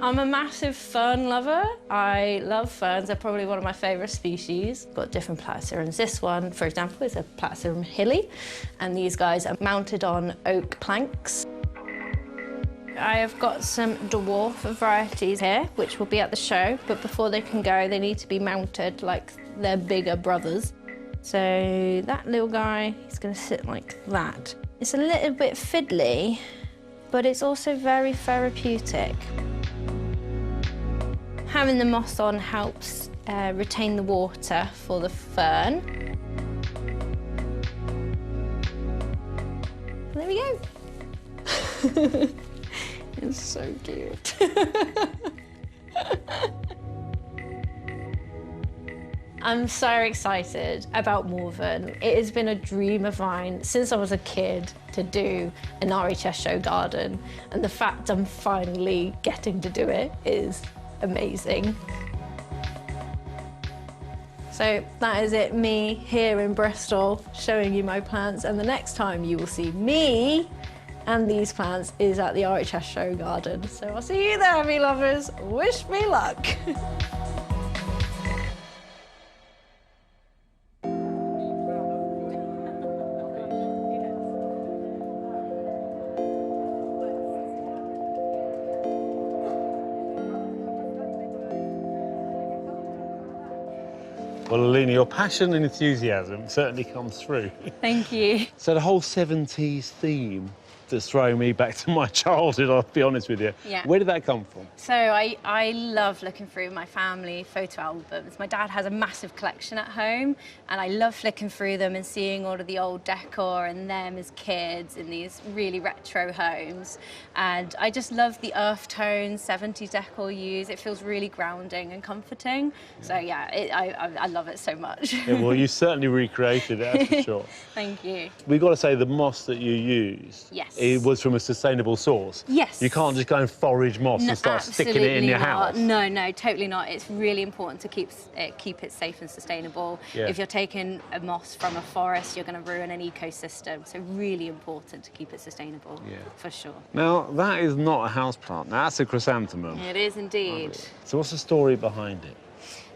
I'm a massive fern lover. I love ferns. They're probably one of my favourite species. Got different platycerums. This one, for example, is a platycerum hilly, and these guys are mounted on oak planks. I have got some dwarf varieties here, which will be at the show, but before they can go, they need to be mounted like their bigger brothers. So that little guy, he's going to sit like that. It's a little bit fiddly, but it's also very therapeutic. Having the moss on helps retain the water for the fern. There we go. It's so cute. I'm so excited about Malvern. It has been a dream of mine since I was a kid to do an RHS show garden, and the fact I'm finally getting to do it is amazing. So that is it, me here in Bristol showing you my plants, and the next time you will see me and these plants is at the RHS show garden. So I'll see you there, me lovers. Wish me luck. Well, Alina, your passion and enthusiasm certainly comes through. Thank you. So the whole 70s theme that's throwing me back to my childhood, I'll be honest with you. Yeah. Where did that come from? So I love looking through my family photo albums. My dad has a massive collection at home, and I love flicking through them and seeing all of the old decor and them as kids in these really retro homes. And I just love the earth tones 70s decor used. It feels really grounding and comforting. So yeah, I love it so much. Yeah, well, you certainly recreated it, that's for sure. Thank you. We've got to say the moss that you used, yes, it was from a sustainable source. Yes. You can't just go and forage moss and start sticking it in your house. No, no, totally not. It's really important to keep it safe and sustainable. Yeah. If you're taking a moss from a forest, you're going to ruin an ecosystem. So really important to keep it sustainable, for sure. Now, that is not a houseplant. Now, that's a chrysanthemum. It is indeed. So what's the story behind it?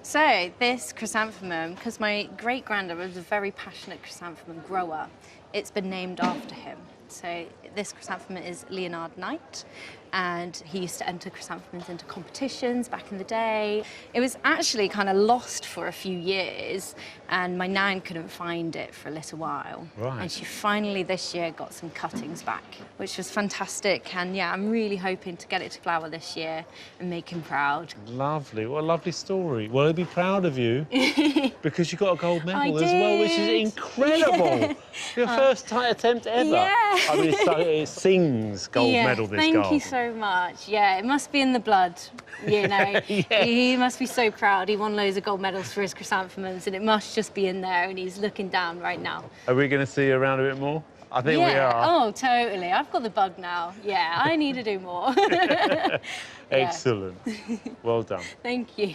So this chrysanthemum, because my great-granddad was a very passionate chrysanthemum grower, it's been named after him. So this chrysanthemum is Leonard Knight, and he used to enter chrysanthemums into competitions back in the day. It was actually kind of lost for a few years, and my nan couldn't find it for a little while. Right. And she finally this year got some cuttings back, which was fantastic. And yeah, I'm really hoping to get it to flower this year and make him proud. Lovely, what a lovely story. Well, he'll be proud of you because you got a gold medal I as well, which is incredible. Yeah. Your first attempt ever. Yeah. I mean, it sings gold medal, this Thank garden. you so much. Yeah, it must be in the blood, you know. He must be so proud. He won loads of gold medals for his chrysanthemums, and it must just be in there, and he's looking down right now. Are we going to see you around a bit more? I think we are. Oh, totally. I've got the bug now. Yeah, I need to do more. Excellent. Well done. Thank you.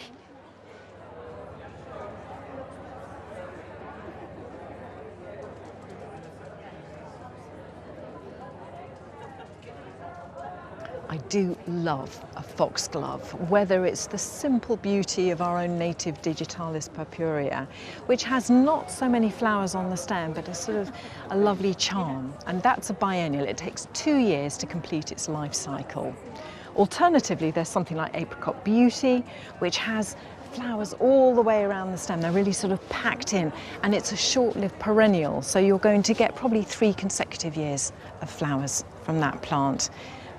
I do love a foxglove, whether it's the simple beauty of our own native Digitalis purpurea, which has not so many flowers on the stem, but a sort of a lovely charm. And that's a biennial. It takes 2 years to complete its life cycle. Alternatively, there's something like Apricot Beauty, which has flowers all the way around the stem. They're really sort of packed in, and it's a short-lived perennial, so you're going to get probably 3 consecutive years of flowers from that plant.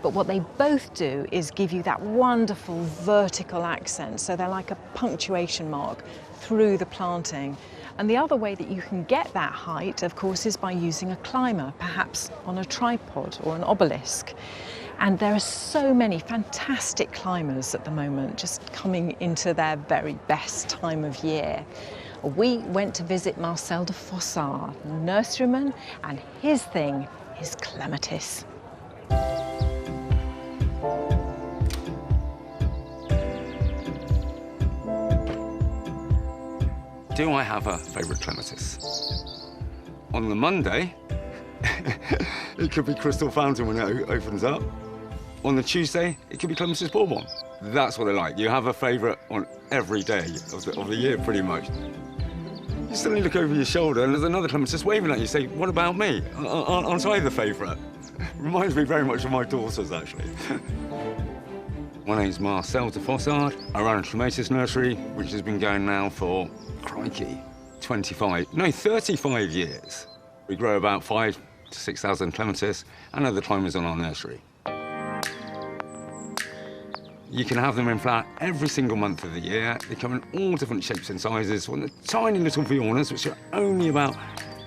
But what they both do is give you that wonderful vertical accent, so they're like a punctuation mark through the planting. And the other way that you can get that height, of course, is by using a climber, perhaps on a tripod or an obelisk. And there are so many fantastic climbers at the moment, just coming into their very best time of year. We went to visit Marcel de Fossard, nurseryman, and his thing is Clematis. Do I have a favourite Clematis? On the Monday, it could be Crystal Fountain when it opens up. On the Tuesday, it could be Clematis Bourbon. That's what I like. You have a favourite on every day of the year, pretty much. You suddenly look over your shoulder and there's another Clematis waving at you. You say, what about me? Aren't I the favourite? Reminds me very much of my daughters, actually. My name's Marcel de Fossard. I run a Clematis nursery, which has been going now for, crikey, 35 years. We grow about 5,000 to 6,000 Clematis and other climbers on our nursery. You can have them in flower every single month of the year. They come in all different shapes and sizes, from the tiny little Vionas, which are only about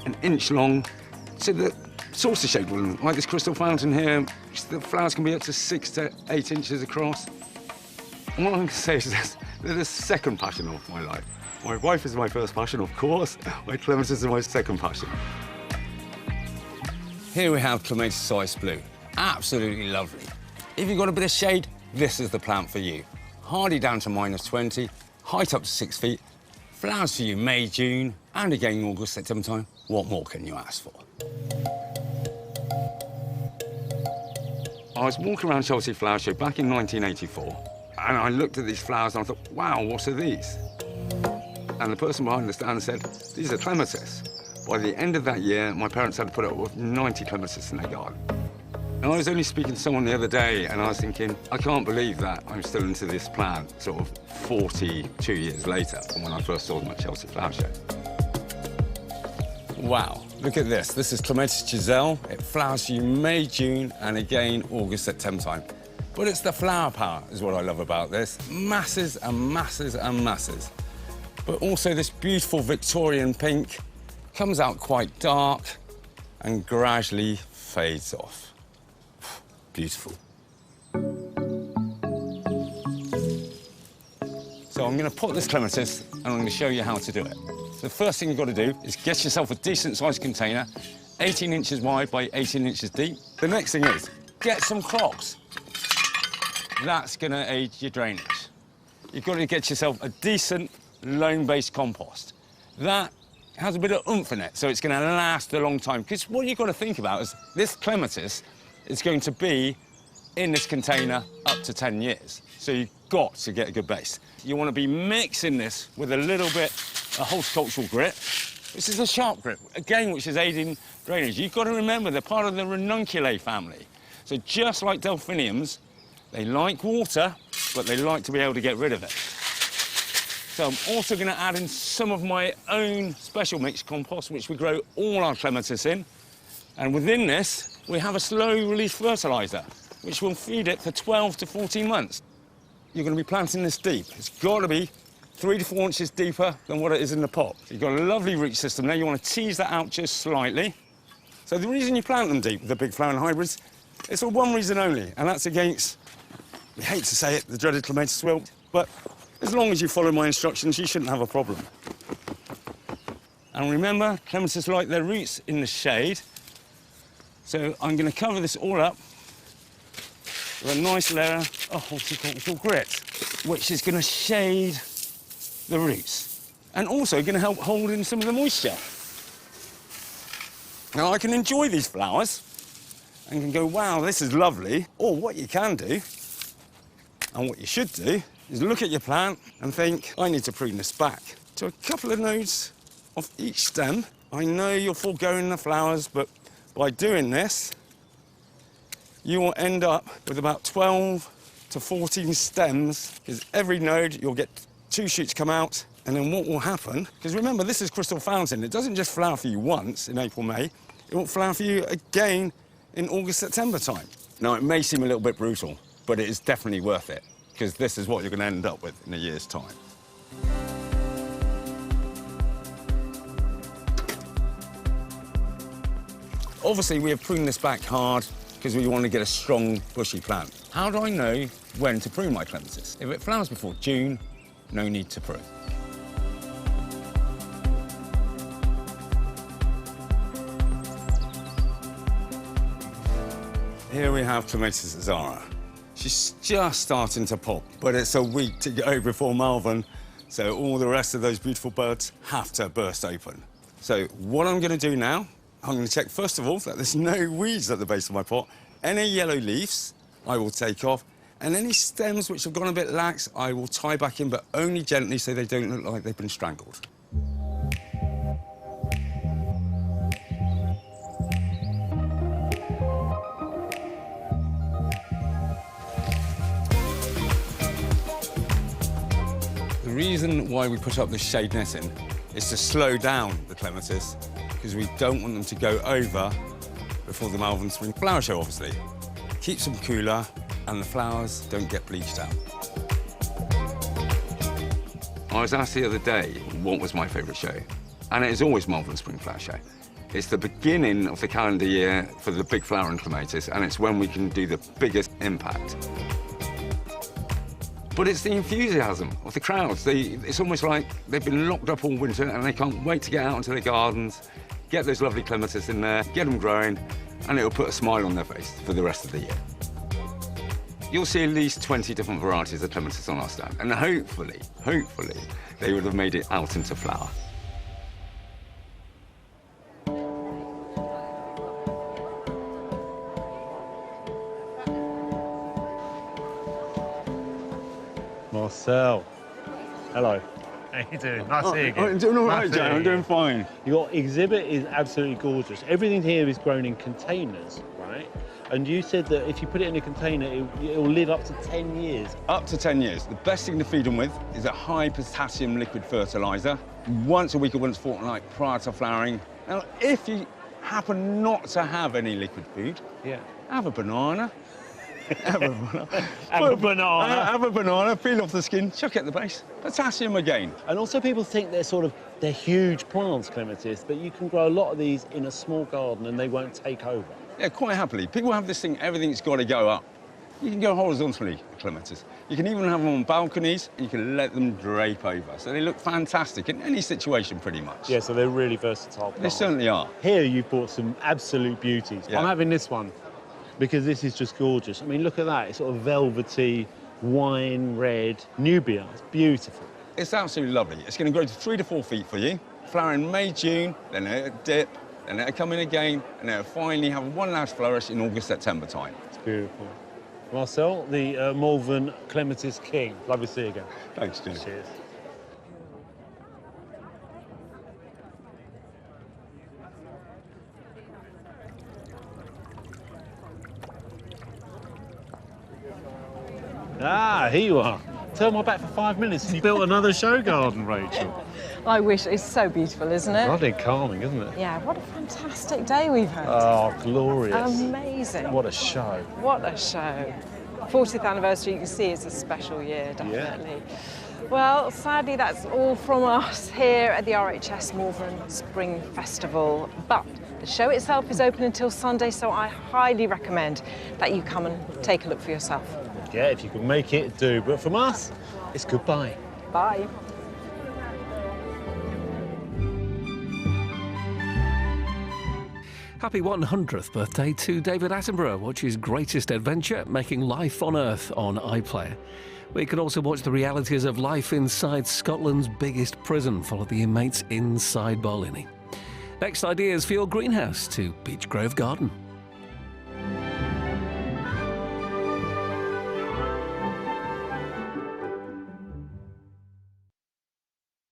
an inch long, to the saucer-shaped one, like this Crystal Fountain here. The flowers can be up to 6 to 8 inches across. And what I'm going to say is this, they're the second passion of my life. My wife is my first passion, of course. My Clematis are my second passion. Here we have Clematis Ice Blue. Absolutely lovely. If you've got a bit of shade, this is the plant for you. Hardy down to -20, height up to 6 feet, flowers for you May, June, and again August, September time. What more can you ask for? I was walking around Chelsea Flower Show back in 1984, and I looked at these flowers and I thought, wow, what are these? And the person behind the stand said, these are Clematis. By the end of that year, my parents had to put up with 90 Clematis in their garden. And I was only speaking to someone the other day, and I was thinking, I can't believe that I'm still into this plant sort of 42 years later from when I first saw them at Chelsea Flower Show. Wow, look at this. This is Clematis Giselle. It flowers for you May, June, and again August, September time. But it's the flower power is what I love about this. Masses and masses and masses. But also this beautiful Victorian pink comes out quite dark and gradually fades off. Beautiful. So I'm going to pot this Clematis and I'm going to show you how to do it. So the first thing you've got to do is get yourself a decent-sized container, 18 inches wide by 18 inches deep. The next thing is get some clogs. That's going to aid your drainage. You've got to get yourself a decent loam-based compost. That has a bit of oomph in it, so it's going to last a long time. Because what you've got to think about is this Clematis is going to be in this container up to 10 years. So you've got to get a good base. You want to be mixing this with a little bit of horticultural grit. This is a sharp grit, again, which is aiding drainage. You've got to remember they're part of the Ranunculae family. So just like delphiniums, they like water, but they like to be able to get rid of it. So I'm also going to add in some of my own special mixed compost, which we grow all our Clematis in. And within this, we have a slow-release fertiliser, which will feed it for 12 to 14 months. You're going to be planting this deep. It's got to be 3 to 4 inches deeper than what it is in the pot. You've got a lovely root system there. You want to tease that out just slightly. So the reason you plant them deep with the big flowering hybrids is for one reason only, and that's against, we hate to say it, the dreaded clematis wilt, but as long as you follow my instructions, you shouldn't have a problem. And remember, clematis like their roots in the shade, so I'm going to cover this all up with a nice layer of horticultural grit, which is going to shade the roots and also going to help hold in some of the moisture. Now, I can enjoy these flowers and can go, wow, this is lovely. Or what you can do, and what you should do, is look at your plant and think, I need to prune this back to a couple of nodes off each stem. I know you're foregoing the flowers, but by doing this, you will end up with about 12 to 14 stems, because every node you'll get 2 shoots come out, and then what will happen, because remember, this is crystal fountain. It doesn't just flower for you once in April, May. It will flower for you again in August, September time. Now, it may seem a little bit brutal, but it is definitely worth it, because this is what you're going to end up with in a year's time. Obviously, we have pruned this back hard because we want to get a strong, bushy plant. How do I know when to prune my clematis? If it flowers before June, no need to prune. Here we have Clematis Zara. She's just starting to pop, but it's a week to go before Malvern, so all the rest of those beautiful buds have to burst open. So what I'm going to do now, I'm going to check, first of all, that there's no weeds at the base of my pot. Any yellow leaves, I will take off, and any stems which have gone a bit lax, I will tie back in, but only gently so they don't look like they've been strangled. The reason why we put up this shade netting is to slow down the clematis, because we don't want them to go over before the Malvern Spring Flower Show, obviously. Keeps them cooler, and the flowers don't get bleached out. I was asked the other day what was my favourite show, and it is always Malvern Spring Flower Show. It's the beginning of the calendar year for the big flowering clematis, and it's when we can do the biggest impact. But it's the enthusiasm of the crowds. It's almost like they've been locked up all winter and they can't wait to get out into their gardens, get those lovely clematis in there, get them growing, and it'll put a smile on their face for the rest of the year. You'll see at least 20 different varieties of clematis on our stand, and hopefully, they would have made it out into flower. Marcel. Hello. How you doing? Nice to see you again. I'm doing all right, Nice Joe. I'm doing fine. Your exhibit is absolutely gorgeous. Everything here is grown in containers, right? And you said that if you put it in a container, it will live up to 10 years. Up to 10 years. The best thing to feed them with is a high potassium liquid fertiliser, once a week or once a fortnight prior to flowering. Now, if you happen not to have any liquid food, have a banana. Have a banana. Have a banana, peel off the skin, chuck it at the base. Potassium again. And also people think they're huge plants, clematis, but you can grow a lot of these in a small garden and they won't take over. Yeah, quite happily. People have this thing, everything's got to go up. You can go horizontally with clematis. You can even have them on balconies, and you can let them drape over. So they look fantastic in any situation, pretty much. Yeah, so they're really versatile plants. They certainly are. Here you've bought some absolute beauties. Yeah. I'm having this one because this is just gorgeous. I mean, look at that. It's sort of velvety, wine red nubia. It's beautiful. It's absolutely lovely. It's going to grow to 3 to 4 feet for you. Flower in May, June, then it'll dip, then it'll come in again, and it'll finally have one last flourish in August, September time. It's beautiful. Marcel, the Malvern Clematis King. Lovely to see you again. Thanks, Jim. Cheers. Ah, here you are. Turn my back for 5 minutes and you built another show garden, Rachel. I wish. It's so beautiful, isn't it? Bloody calming, isn't it? Yeah, what a fantastic day we've had. Oh, glorious. Amazing. What a show. What a show. 40th anniversary, you can see it's a special year, definitely. Yeah. Well, sadly, that's all from us here at the RHS Malvern Spring Festival. But the show itself is open until Sunday, so I highly recommend that you come and take a look for yourself. Yeah, if you can make it, do. But from us, it's goodbye. Bye. Happy 100th birthday to David Attenborough. Watch his greatest adventure, making life on Earth on iPlayer. We can also watch the realities of life inside Scotland's biggest prison. Follow the inmates inside Barlini. Next ideas for your greenhouse to Beech Grove Garden.